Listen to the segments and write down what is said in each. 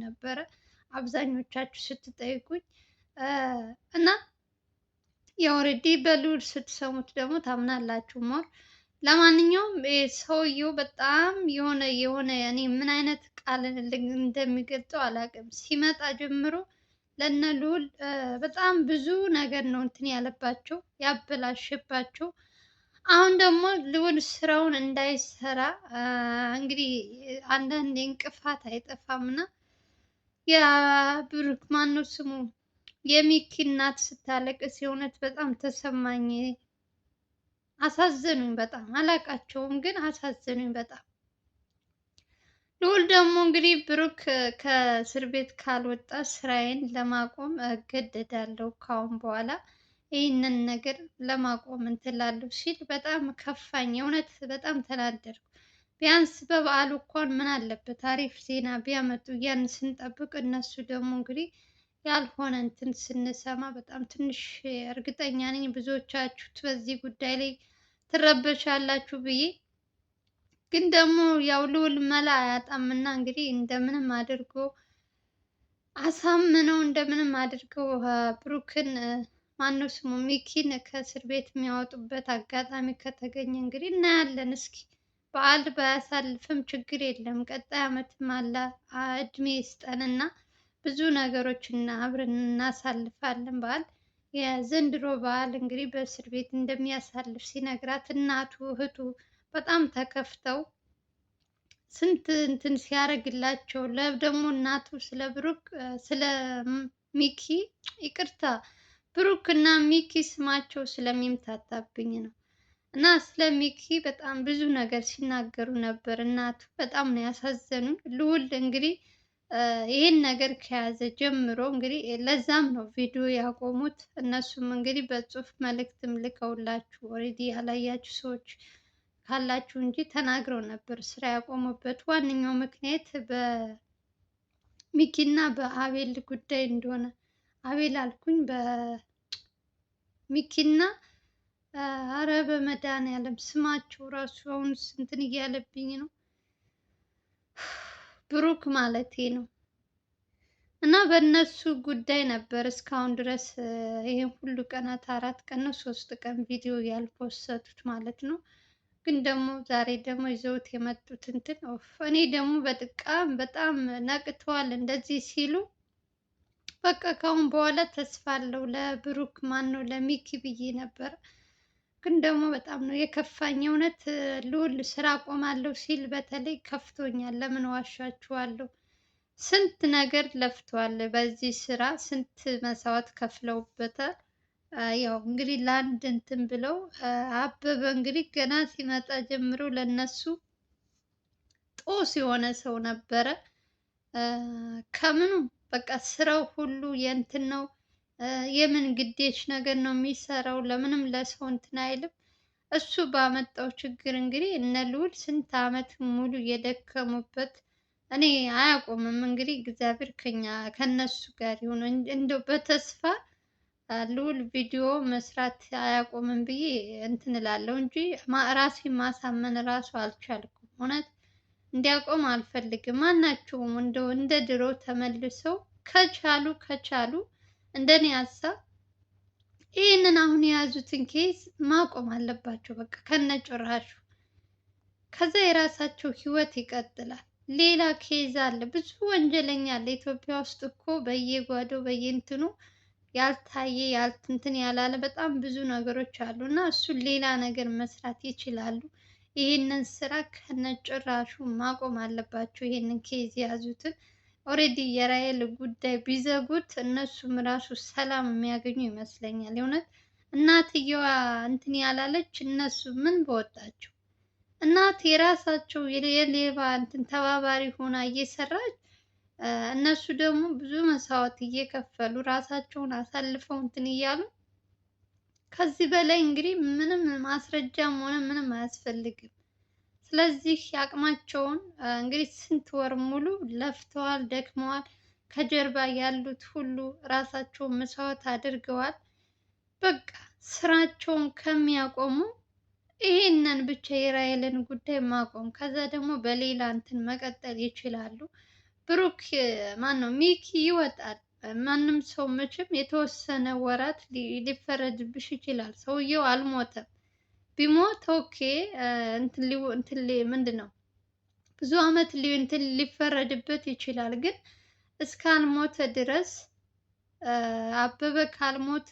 ነበረ አብዛኞቻችሁ ስትጠይቁኝ እና ያው ኦልሬዲ በልዑል ስትሰሙት ደግሞ ታምናላችሁ ሞር። ለማንኛውም ሰውየው በጣም የሆነ እኔ ምን አይነት ቃል እንደሚገልጸው አላውቅም። ሲመጣ ጀምሮ ለነ ልዑል በጣም ብዙ ነገር ነው እንትን ያለባቸው ያበላሽባቸው። አሁን ደግሞ ልዑል ስራውን እንዳይሰራ እንግዲህ አንዳንዴ እንቅፋት አይጠፋምና የብሩክ ማነው ስሙ የሚኪ እናት ስታለቅስ የእውነት በጣም ተሰማኝ። አሳዘኑኝ በጣም አላቃቸውም፣ ግን አሳዘኑኝ በጣም። ልዑል ደግሞ እንግዲህ ብሩክ ከእስር ቤት ካልወጣ ስራዬን ለማቆም እገደዳለሁ ካሁን በኋላ ይህንን ነገር ለማቆም እንትላለሁ ሲል በጣም ከፋኝ። እውነት በጣም ተናደድኩ። ቢያንስ በበዓሉ እንኳን ምን አለበት አሪፍ ዜና ቢያመጡ ያን ስንጠብቅ፣ እነሱ ደግሞ እንግዲህ ያልሆነ እንትን ስንሰማ በጣም ትንሽ እርግጠኛ ነኝ ብዙዎቻችሁ በዚህ ጉዳይ ላይ ትረበሻላችሁ ብዬ። ግን ደግሞ ያው ልዑል መላ አያጣምና እንግዲህ እንደምንም አድርጎ አሳምነው እንደምንም አድርገው ብሩክን ማነው ስሙ ሚኪን ከእስር ቤት የሚያወጡበት አጋጣሚ ከተገኘ እንግዲህ እናያለን። እስኪ በዓል ባያሳልፍም ችግር የለም፣ ቀጣይ ዓመትም አለ እድሜ ይስጠንና ብዙ ነገሮችን አብረን እናሳልፋለን። በዓል የዘንድሮ በዓል እንግዲህ በእስር ቤት እንደሚያሳልፍ ሲነግራት እናቱ እህቱ በጣም ተከፍተው ስንት እንትን ሲያደርግላቸው ደግሞ እናቱ ስለ ብሩክ ስለ ሚኪ ይቅርታ ብሩክ እና ሚኪ ስማቸው ስለሚምታታብኝ ነው እና ስለ ሚኪ በጣም ብዙ ነገር ሲናገሩ ነበር። እናቱ በጣም ነው ያሳዘኑኝ። ልዑል እንግዲህ ይህን ነገር ከያዘ ጀምሮ እንግዲህ ለዛም ነው ቪዲዮ ያቆሙት። እነሱም እንግዲህ በጽሁፍ መልእክትም ልከውላችሁ ኦልሬዲ ያላያችሁ ሰዎች ካላችሁ እንጂ ተናግረው ነበር። ስራ ያቆሙበት ዋነኛው ምክንያት በሚኪና በአቤል ጉዳይ እንደሆነ፣ አቤል አልኩኝ በሚኪና አረ በመድኃኒዓለም ስማቸው ራሱ አሁን እንትን እያለብኝ ነው ብሩክ ማለቴ ነው። እና በእነሱ ጉዳይ ነበር እስካሁን ድረስ ይሄን ሁሉ ቀናት 4 ቀን ነው 3 ቀን ቪዲዮ ያልፖሰቱት ማለት ነው። ግን ደግሞ ዛሬ ደግሞ ይዘውት የመጡት እንትን እኔ ደግሞ በጣም ነቅተዋል እንደዚህ ሲሉ። በቃ ካሁን በኋላ ተስፋ አለው ለብሩክ ማን ነው ለሚኪ ብዬ ነበር። ግን ደግሞ በጣም ነው የከፋኝ እውነት። ልዑል ስራ አቆማለሁ ሲል በተለይ ከፍቶኛል። ለምን ዋሻችኋለሁ? ስንት ነገር ለፍቷል በዚህ ስራ፣ ስንት መስዋዕት ከፍለውበታል። ያው እንግዲህ ለአንድ እንትን ብለው አበበ እንግዲህ ገና ሲመጣ ጀምሮ ለነሱ ጦስ የሆነ ሰው ነበረ። ከምኑ በቃ ስራው ሁሉ የእንትን ነው። የምን ግዴሽ ነገር ነው የሚሰራው። ለምንም ለሰው እንትን አይልም። እሱ ባመጣው ችግር እንግዲህ እነ ልዑል ስንት አመት ሙሉ የደከሙበት እኔ አያቆምም። እንግዲህ እግዚአብሔር ከነሱ ጋር ይሁን። እንደው በተስፋ ልዑል ቪዲዮ መስራት አያቆምም ብዬ እንትን እላለሁ እንጂ ራሴን ማሳመን ራሱ አልቻልኩም። እውነት እንዲያቆም አልፈልግም። ማናቸውም እንደው እንደ ድሮ ተመልሰው ከቻሉ እንደኔ ሀሳብ ይህንን አሁን የያዙትን ኬዝ ማቆም አለባቸው። በቃ ከነጭራሹ። ከዛ የራሳቸው ህይወት ይቀጥላል። ሌላ ኬዝ አለ፣ ብዙ ወንጀለኛ አለ ኢትዮጵያ ውስጥ እኮ በየጓዳው በየእንትኑ ያልታየ ያልትንትን ያላለ በጣም ብዙ ነገሮች አሉ እና እሱን ሌላ ነገር መስራት ይችላሉ። ይህንን ስራ ከነጭራሹ ማቆም አለባቸው። ይህንን ኬዝ የያዙትን ኦልሬዲ የራሔል ጉዳይ ቢዘጉት እነሱም ራሱ ሰላም የሚያገኙ ይመስለኛል። የእውነት እናትየዋ እንትን ያላለች እነሱ ምን በወጣቸው። እናት የራሳቸው የሌባ እንትን ተባባሪ ሆና እየሰራች እነሱ ደግሞ ብዙ መስዋዕት እየከፈሉ ራሳቸውን አሳልፈው እንትን እያሉ። ከዚህ በላይ እንግዲህ ምንም ማስረጃም ሆነ ምንም አያስፈልግም። ስለዚህ አቅማቸውን እንግዲህ ስንት ወር ሙሉ ለፍተዋል፣ ደክመዋል። ከጀርባ ያሉት ሁሉ ራሳቸውን መስዋዕት አድርገዋል። በቃ ስራቸውን ከሚያቆሙ ይሄንን ብቻ የራሔልን ጉዳይ ማቆም፣ ከዛ ደግሞ በሌላ እንትን መቀጠል ይችላሉ። ብሩክ ማን ነው ሚኪ ይወጣል። ማንም ሰው መቼም የተወሰነ ወራት ሊፈረድብሽ ይችላል። ሰውየው አልሞተም። ቢሞት ኦኬ ምንድን ነው ብዙ አመት እንትን ሊፈረድበት ይችላል። ግን እስካልሞተ ድረስ አበበ ካልሞተ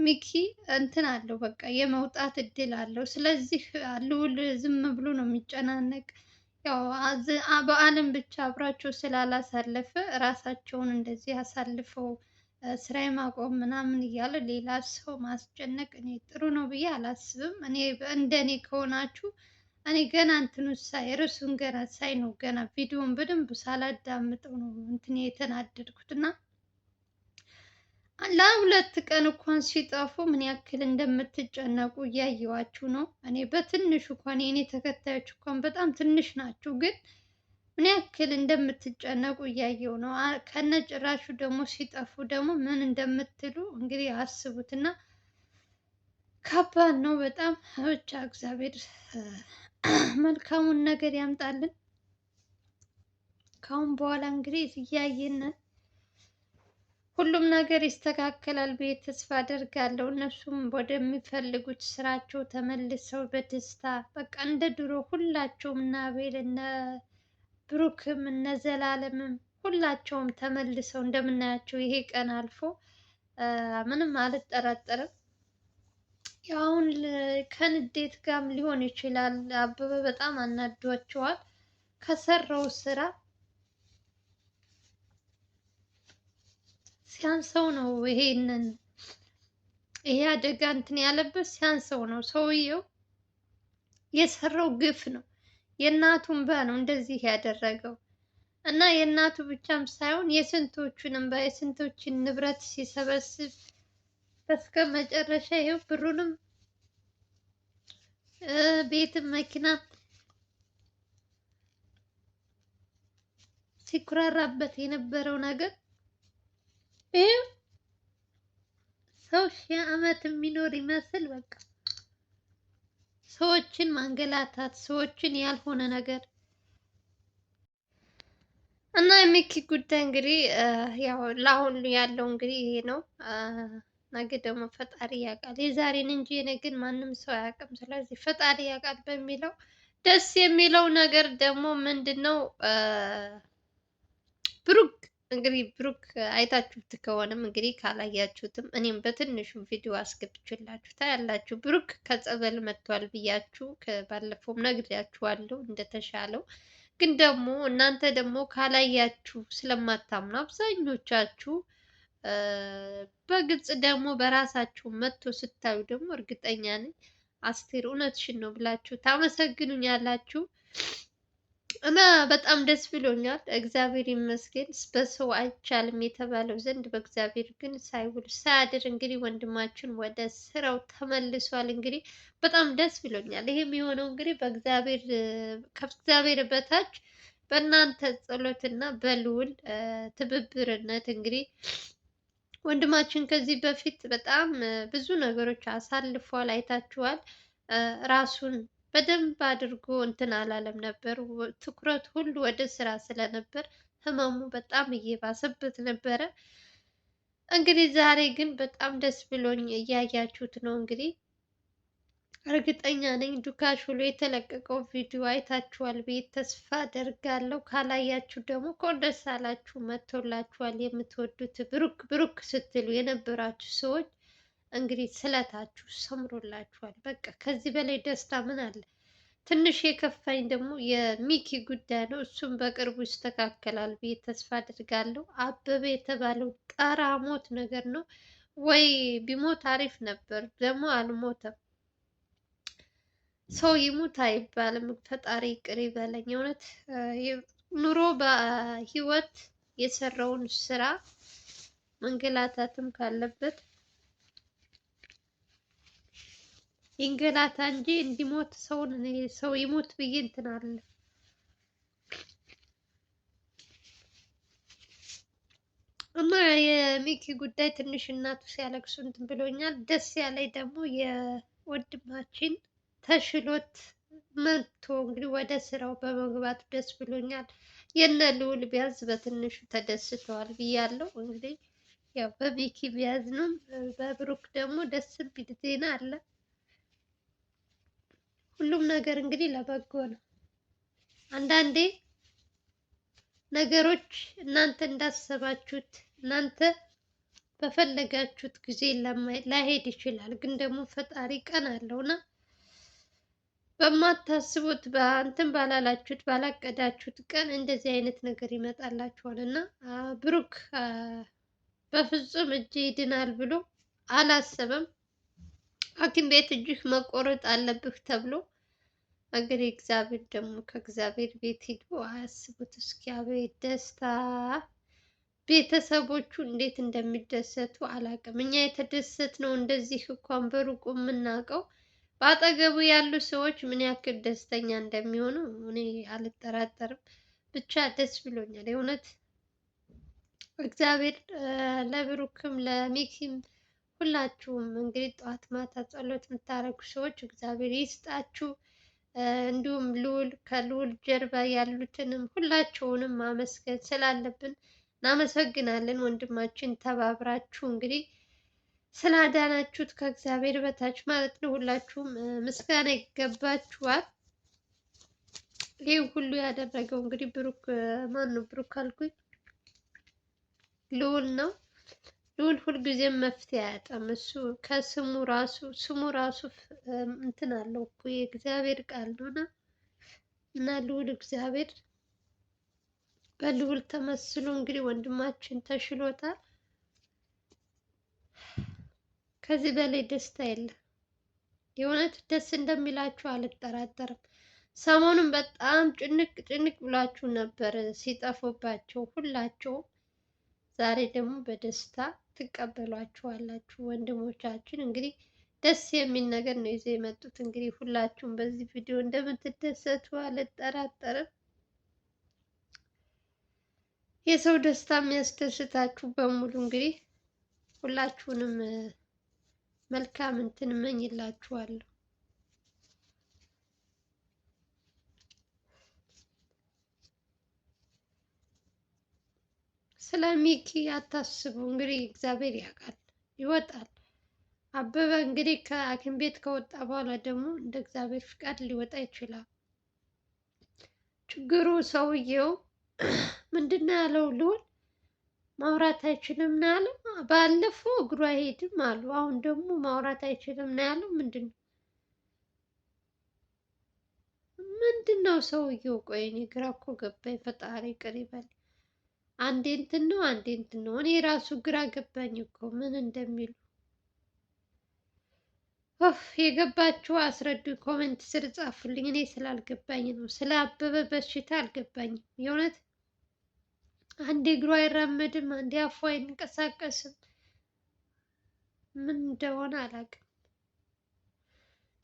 ሚኪ እንትን አለው በቃ የመውጣት እድል አለው። ስለዚህ ልዑል ዝም ብሎ ነው የሚጨናነቅ። ያው በዓልን ብቻ አብራቸው ስላላሳለፈ ራሳቸውን እንደዚህ አሳልፈው ስራ ማቆም ምናምን እያለ ሌላ ሰው ማስጨነቅ እኔ ጥሩ ነው ብዬ አላስብም። እኔ እንደኔ ከሆናችሁ እኔ ገና እንትኑ ሳይ ርዕሱን ገና ሳይ ነው ገና ቪዲዮን በደንብ ሳላዳምጠው ነው እንትን የተናደድኩት እና ለሁለት ቀን እንኳን ሲጠፉ ምን ያክል እንደምትጨነቁ እያየዋችሁ ነው። እኔ በትንሹ እንኳን የኔ ተከታዮች እንኳን በጣም ትንሽ ናቸው፣ ግን ምን ያክል እንደምትጨነቁ እያየው ነው። ከነጭራሹ ደግሞ ሲጠፉ ደግሞ ምን እንደምትሉ እንግዲህ አስቡት እና ከባድ ነው በጣም። ብቻ እግዚአብሔር መልካሙን ነገር ያምጣልን። ካሁን በኋላ እንግዲህ እያየን ሁሉም ነገር ይስተካከላል ብዬ ተስፋ አደርጋለሁ። እነሱም ወደሚፈልጉት ስራቸው ተመልሰው በደስታ በቃ እንደ ድሮ ሁላቸውም እነ አቤል እነ ብሩክም እነ ዘላለምም ሁላቸውም ተመልሰው እንደምናያቸው ይሄ ቀን አልፎ ምንም አልጠራጠርም። አሁን ከንዴት ጋርም ሊሆን ይችላል። አበበ በጣም አናዷቸዋል ከሰራው ስራ ሲያንሰው ነው። ይሄ አደጋ እንትን ያለበት ሲያንሰው ነው። ሰውየው የሰራው ግፍ ነው። የእናቱ እንባ ነው እንደዚህ ያደረገው እና የእናቱ ብቻም ሳይሆን የስንቶቹን እንባ የስንቶችን ንብረት ሲሰበስብ በስከ መጨረሻ ይሄው ብሩንም ቤትም መኪና ሲኩራራበት የነበረው ነገር ይሄ ሰው ሺህ ዓመት የሚኖር ይመስል በቃ ሰዎችን ማንገላታት፣ ሰዎችን ያልሆነ ነገር እና የሚኪ ጉዳይ እንግዲህ ያው ለአሁን ያለው እንግዲህ ይሄ ነው። ነገ ደግሞ ፈጣሪ ያውቃል። የዛሬን እንጂ የነገን ማንም ሰው አያውቅም። ስለዚህ ፈጣሪ ያውቃል በሚለው ደስ የሚለው ነገር ደግሞ ምንድን ነው? ብሩክ እንግዲህ ብሩክ አይታችሁት ከሆነም እንግዲህ ካላያችሁትም እኔም በትንሹ ቪዲዮ አስገብቼላችሁ ታያላችሁ። ብሩክ ከጸበል መጥቷል ብያችሁ ባለፈውም ነግሬያችኋለሁ እንደተሻለው። ግን ደግሞ እናንተ ደግሞ ካላያችሁ ስለማታምኑ አብዛኞቻችሁ በግልጽ ደግሞ በራሳችሁ መጥቶ ስታዩ ደግሞ እርግጠኛ ነኝ አስቴር እውነትሽን ነው ብላችሁ ታመሰግኑኛላችሁ። እና በጣም ደስ ብሎኛል። እግዚአብሔር ይመስገን። በሰው አይቻልም የተባለው ዘንድ በእግዚአብሔር ግን ሳይውል ሳያድር እንግዲህ ወንድማችን ወደ ስራው ተመልሷል። እንግዲህ በጣም ደስ ብሎኛል። ይሄም የሆነው እንግዲህ ከእግዚአብሔር በታች በእናንተ ጸሎትና በልዑል ትብብርነት እንግዲህ ወንድማችን ከዚህ በፊት በጣም ብዙ ነገሮች አሳልፏል፣ አይታችኋል። ራሱን በደንብ አድርጎ እንትን አላለም ነበር። ትኩረት ሁሉ ወደ ስራ ስለነበር ህመሙ በጣም እየባሰበት ነበረ። እንግዲህ ዛሬ ግን በጣም ደስ ብሎኝ እያያችሁት ነው። እንግዲህ እርግጠኛ ነኝ ዱካሽ ብሎ የተለቀቀው ቪዲዮ አይታችኋል ብዬ ተስፋ አደርጋለሁ። ካላያችሁ ደግሞ እንኳን ደስ አላችሁ፣ መጥቶላችኋል። የምትወዱት ብሩክ ብሩክ ስትሉ የነበራችሁ ሰዎች እንግዲህ ስለታችሁ ሰምሮላችኋል። በቃ ከዚህ በላይ ደስታ ምን አለ? ትንሽ የከፋኝ ደግሞ የሚኪ ጉዳይ ነው። እሱም በቅርቡ ይስተካከላል ብዬ ተስፋ አድርጋለሁ። አበበ የተባለው ጠራሞት ነገር ነው ወይ? ቢሞት አሪፍ ነበር። ደግሞ አልሞተም። ሰው ይሙት አይባልም። ፈጣሪ ይቅር ይበለኝ። እውነት ኑሮ በህይወት የሰራውን ስራ መንገላታትም ካለበት ይንገላታ እንጂ እንዲሞት ሰው ይሞት ብዬ እንትን አለ። እና የሚኪ ጉዳይ ትንሽ እናቱ ሲያለቅሱ እንትን ብሎኛል። ደስ ያለኝ ደግሞ የወንድማችን ተሽሎት መጥቶ እንግዲህ ወደ ስራው በመግባቱ ደስ ብሎኛል። የነ ልዑል ቢያንስ በትንሹ ተደስተዋል ብያለሁ። እንግዲህ ያው በሚኪ ቢያዝንም በብሩክ ደግሞ ደስ የሚል ዜና አለ። ሁሉም ነገር እንግዲህ ለበጎ ነው። አንዳንዴ ነገሮች እናንተ እንዳሰባችሁት እናንተ በፈለጋችሁት ጊዜ ላይሄድ ይችላል። ግን ደግሞ ፈጣሪ ቀን አለውና በማታስቡት በእንትን ባላላችሁት ባላቀዳችሁት ቀን እንደዚህ አይነት ነገር ይመጣላችኋል። እና ብሩክ በፍጹም እጅ ይድናል ብሎ አላሰበም። ሐኪም ቤት እጅህ መቆረጥ አለብህ ተብሎ እንግዲህ እግዚአብሔር ደግሞ ከእግዚአብሔር ቤት ሄዶ አያስቡት እስኪ አቤት ደስታ! ቤተሰቦቹ እንዴት እንደሚደሰቱ አላውቅም። እኛ የተደሰትነው እንደዚህ እንኳን በሩቁ የምናውቀው በአጠገቡ ያሉ ሰዎች ምን ያክል ደስተኛ እንደሚሆኑ እኔ አልጠራጠርም። ብቻ ደስ ብሎኛል የእውነት እግዚአብሔር ለብሩክም ለሚኪም ሁላችሁም እንግዲህ ጠዋት ማታ ጸሎት የምታደርጉ ሰዎች እግዚአብሔር ይስጣችሁ። እንዲሁም ልዑል ከልዑል ጀርባ ያሉትንም ሁላቸውንም ማመስገን ስላለብን እናመሰግናለን። ወንድማችን ተባብራችሁ እንግዲህ ስላዳናችሁት ከእግዚአብሔር በታች ማለት ነው። ሁላችሁም ምስጋና ይገባችኋል። ይህ ሁሉ ያደረገው እንግዲህ ብሩክ ማን ነው? ብሩክ አልኩኝ ልዑል ነው። ልዑል ሁልጊዜም መፍትሄ አያጣም። እሱ ከስሙ ራሱ ስሙ ራሱ እንትን አለው እኮ የእግዚአብሔር ቃል ነውና እና ልዑል እግዚአብሔር በልዑል ተመስሎ እንግዲህ ወንድማችን ተሽሎታል። ከዚህ በላይ ደስታ የለም። የእውነት ደስ እንደሚላችሁ አልጠራጠርም። ሰሞኑን በጣም ጭንቅ ጭንቅ ብላችሁ ነበር ሲጠፉባቸው ሁላቸውም። ዛሬ ደግሞ በደስታ ትቀበሏቸዋላችሁ። ወንድሞቻችን እንግዲህ ደስ የሚል ነገር ነው ይዘው የመጡት። እንግዲህ ሁላችሁም በዚህ ቪዲዮ እንደምትደሰቱ አልጠራጠርም። የሰው ደስታ የሚያስደስታችሁ በሙሉ እንግዲህ ሁላችሁንም መልካም እንትን እመኝላችኋለሁ። ስለ ሚኪ አታስቡ። እንግዲህ እግዚአብሔር ያውቃል፣ ይወጣል። አበበ እንግዲህ ከሐኪም ቤት ከወጣ በኋላ ደግሞ እንደ እግዚአብሔር ፍቃድ ሊወጣ ይችላል። ችግሩ ሰውየው ምንድን ነው ያለው? ልዑል ማውራት አይችልም ነው ያለው። ባለፈው እግሩ አይሄድም አሉ። አሁን ደግሞ ማውራት አይችልም ነው ያለው። ምንድን ነው ሰውየው? ቆይ እኔ ግራ እኮ ገባኝ። ፈጣሪ ይቅር ይበል። አንዴ እንትን ነው አንዴ እንትን ነው። እኔ ራሱ ግራ ገባኝ እኮ ምን እንደሚሉ። የገባችሁ አስረዱ፣ ኮሜንት ስር ጻፉልኝ። እኔ ስላልገባኝ ነው። ስለ አበበ በሽታ አልገባኝም የእውነት። አንዴ እግሩ አይራመድም፣ አንዴ አፉ አይንቀሳቀስም። ምን እንደሆነ አላውቅም።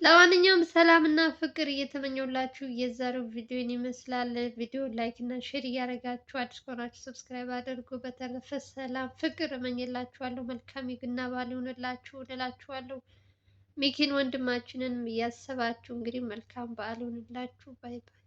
ለማንኛውም ሰላም እና ፍቅር እየተመኘውላችሁ የዛሬው ቪዲዮን ይመስላል። ቪዲዮ ላይክ እና ሼር እያደረጋችሁ አዲስ ከሆናችሁ ሰብስክራይብ አድርጉ። በተረፈ ሰላም ፍቅር እመኝላችኋለሁ። መልካም የገና በዓል ይሁንላችሁ እላችኋለሁ። ሚኪን ወንድማችንን እያሰባችሁ እንግዲህ መልካም በዓል ይሁንላችሁ። ባይ ባይ።